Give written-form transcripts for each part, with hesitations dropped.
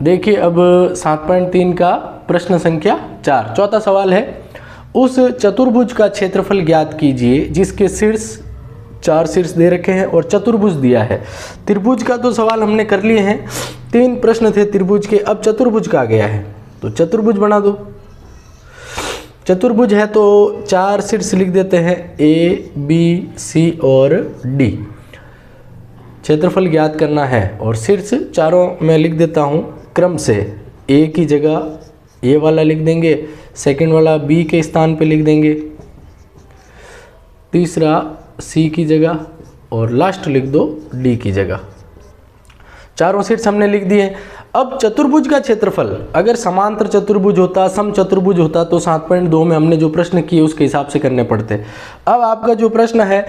देखिए अब 7.3 का प्रश्न संख्या 4, चौथा सवाल है, उस चतुर्भुज का क्षेत्रफल ज्ञात कीजिए जिसके शीर्ष 4 शीर्ष दे रखे हैं और चतुर्भुज दिया है। त्रिभुज का तो सवाल हमने कर लिए हैं, 3 प्रश्न थे त्रिभुज के, अब चतुर्भुज का आ गया है तो चतुर्भुज बना दो। चतुर्भुज है तो 4 शीर्ष लिख देते हैं, ए बी सी और डी। क्षेत्रफल ज्ञात करना है और शीर्ष चारों में लिख देता हूँ क्रम से, ए की जगह ये वाला लिख देंगे, सेकंड वाला बी के स्थान पे लिख देंगे, तीसरा सी की जगह और लास्ट लिख दो डी की जगह। चारों शीर्ष हमने लिख दिए। अब चतुर्भुज का क्षेत्रफल, अगर समांतर चतुर्भुज होता, सम चतुर्भुज होता तो 7.2 में हमने जो प्रश्न किए उसके हिसाब से करने पड़ते। अब आपका जो प्रश्न है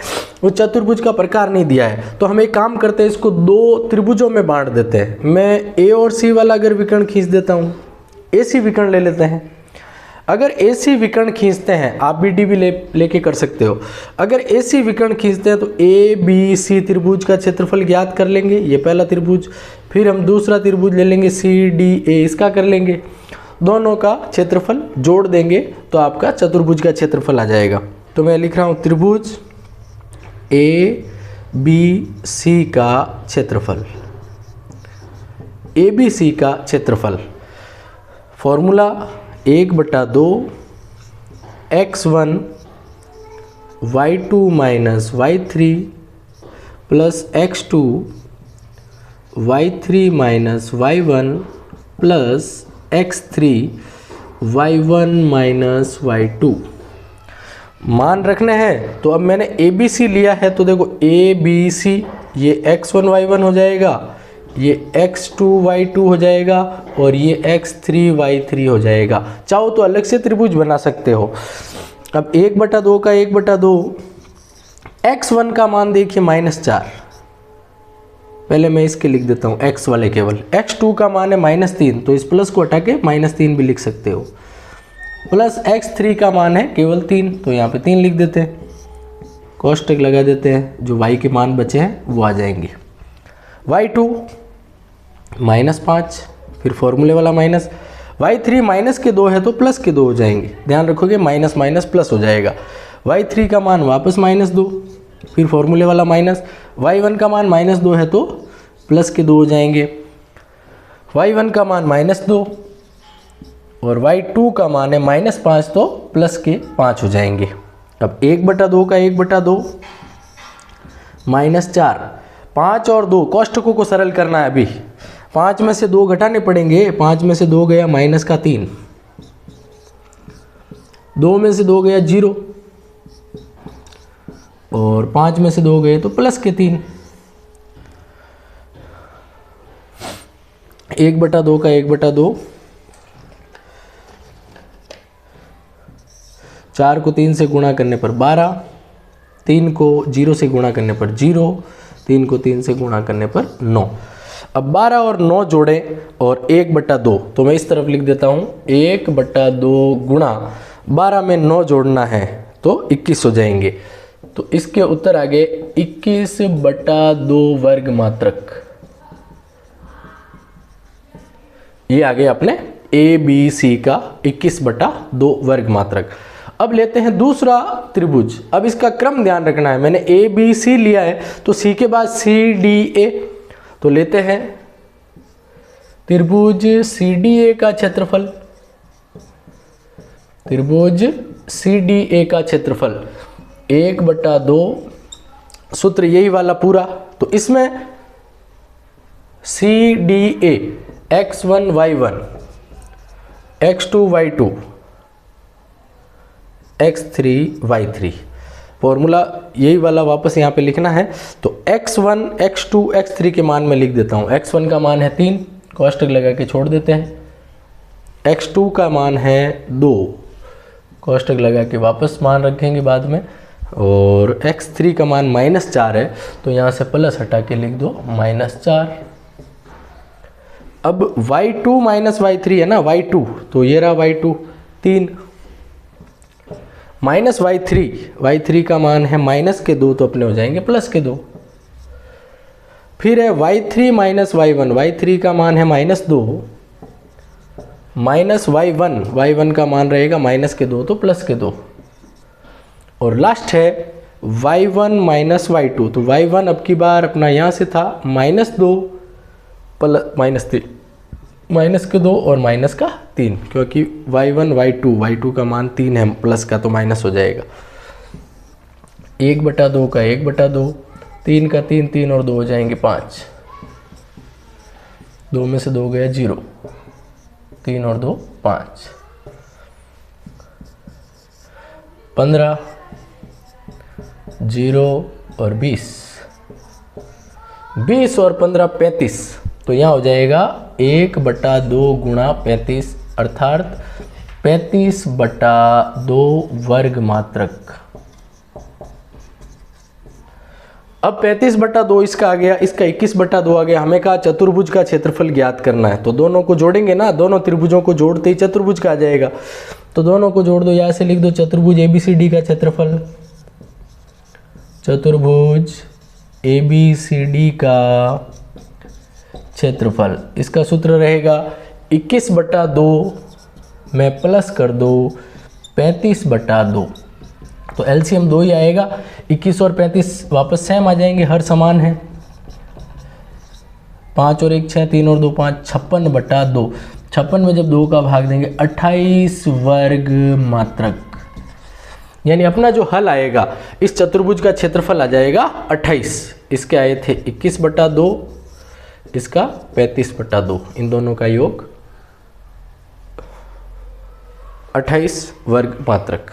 वो चतुर्भुज का प्रकार नहीं दिया है, तो हम एक काम करते हैं, इसको 2 त्रिभुजों में बांट देते हैं। मैं ए और सी वाला अगर विकर्ण खींच देता हूँ, ए सी विकर्ण ले लेते हैं। अगर ए सी विकर्ण खींचते हैं, आप बी डी भी लेके कर सकते हो। अगर ए सी विकर्ण खींचते हैं तो ए बी सी त्रिभुज का क्षेत्रफल ज्ञात कर लेंगे, ये पहला त्रिभुज। फिर हम दूसरा त्रिभुज ले लेंगे सी डी ए, इसका कर लेंगे, दोनों का क्षेत्रफल जोड़ देंगे तो आपका चतुर्भुज का क्षेत्रफल आ जाएगा। तो मैं लिख रहा हूँ त्रिभुज ए बी सी का क्षेत्रफल, ए बी सी का क्षेत्रफल। Formula 1/2 x1 y2 minus y3 plus x2 y3 minus y1 plus x3 y1 minus y2। मान रखने हैं तो अब मैंने ए बी सी लिया है, तो देखो ए बी सी ये x1 y1 हो जाएगा, ये x2 y2 हो जाएगा और ये x3 y3 हो जाएगा। चाहो तो अलग से त्रिभुज बना सकते हो। अब 1/2 का 1/2, x1 का मान देखिए -4, पहले मैं इसके लिख देता हूँ x वाले केवल। x2 का मान है -3, तो इस प्लस को हटा के -3 भी लिख सकते हो। प्लस x3 का मान है केवल 3, तो यहाँ पे 3 लिख देते हैं, कोष्टक लगा देते हैं, जो y के मान बचे हैं वो आ जाएंगे। y2 -5, फिर फॉर्मूले वाला माइनस, y3 माइनस के 2 है तो प्लस के 2 हो जाएंगे, ध्यान रखोगे माइनस माइनस प्लस हो जाएगा। y3 का मान वापस -2, फिर फॉर्मूले वाला माइनस, y1 का मान -2 है तो प्लस के 2 हो जाएंगे, y1 का मान -2 और y2 का मान है -5 तो प्लस के 5 हो जाएंगे। अब 1/2 का 1/2 -4, 5 और 2 कोष्टकों को सरल करना है। अभी 5 में से 2 घटाने पड़ेंगे, 5 में से 2 गया -3, 2 में से 2 गया 0 और 5 में से 2 गए तो प्लस के 3। 1/2 का 1/2, 4 को 3 से गुणा करने पर 12, 3 को 0 से गुणा करने पर 0, 3 को 3 से गुणा करने पर 9। अब 12 और 9 जोड़ें और 1/2, तो मैं इस तरफ लिख देता हूँ 1/2 गुणा 12 में 9 जोड़ना है तो 21 हो जाएंगे। तो इसके उत्तर आ गए 21/2 वर्ग मात्रक। ये आ गया अपने ए बी सी का 21/2 वर्ग मात्रक। अब लेते हैं दूसरा त्रिभुज। अब इसका क्रम ध्यान रखना है, मैंने ए बी सी लिया है तो सी के बाद सी डी ए, तो लेते हैं त्रिभुज सी डी ए का क्षेत्रफल। त्रिभुज सी डी ए का क्षेत्रफल 1/2, सूत्र यही वाला पूरा, तो इसमें C D A x1 y1 x2 y2 x3 y3, formula यही वाला वापस यहाँ पे लिखना है। तो x1 x2 x3 के मान में लिख देता हूँ। x1 का मान है 3, कोष्टक लगा के छोड़ देते हैं। x2 का मान है 2, कोष्टक लगा के वापस मान रखेंगे बाद में। और x3 का मान -4 है तो यहाँ से प्लस हटा के लिख दो -4। अब y2 माइनस y3 है ना, y2 तो ये रहा y2 3, माइनस y3 का मान है -2 तो अपने हो जाएंगे +2। फिर है y3 माइनस y1, y3 का मान है -2 माइनस y1 का मान रहेगा माइनस के 2 तो प्लस के 2, और लास्ट है y1 माइनस y2, तो y1 अब की बार अपना यहाँ से था -2 प्लस -3, माइनस के 2 और माइनस का 3, क्योंकि y1 y2 का मान 3 है प्लस का, तो माइनस हो जाएगा। 1/2 का 1/2, 3 का 3, 3 और 2 हो जाएंगे 5, 2 में से 2 गया 0, 3 और 2 5, 15, 0 और 20, 20 और 15 35, तो यहाँ हो जाएगा 1/2 गुणा 35, अर्थात 35/2 वर्ग मात्रक। अब 35/2 इसका आ गया, इसका 21/2 आ गया। हमें कहा चतुर्भुज का क्षेत्रफल ज्ञात करना है, तो दोनों को जोड़ेंगे ना, दोनों त्रिभुजों को जोड़ते ही चतुर्भुज का आ जाएगा, तो दोनों को जोड़ दो। यहाँ से लिख दो चतुर्भुज ABCD का क्षेत्रफल, चतुर्भुज ABCD का क्षेत्रफल, इसका सूत्र रहेगा 21/2 में प्लस कर दो 35/2, तो LCM 2 ही आएगा। 21 और 35 वापस सेम आ जाएंगे, हर समान है। 5 और 1 6, 3 और 2 5, 56/2, 56 में जब 2 का भाग देंगे 28 वर्ग मात्रक, यानी अपना जो हल आएगा इस चतुर्भुज का क्षेत्रफल आ जाएगा 28। इसके आए थे 21/2, इसका 35/2, इन दोनों का योग 28 वर्ग मात्रक।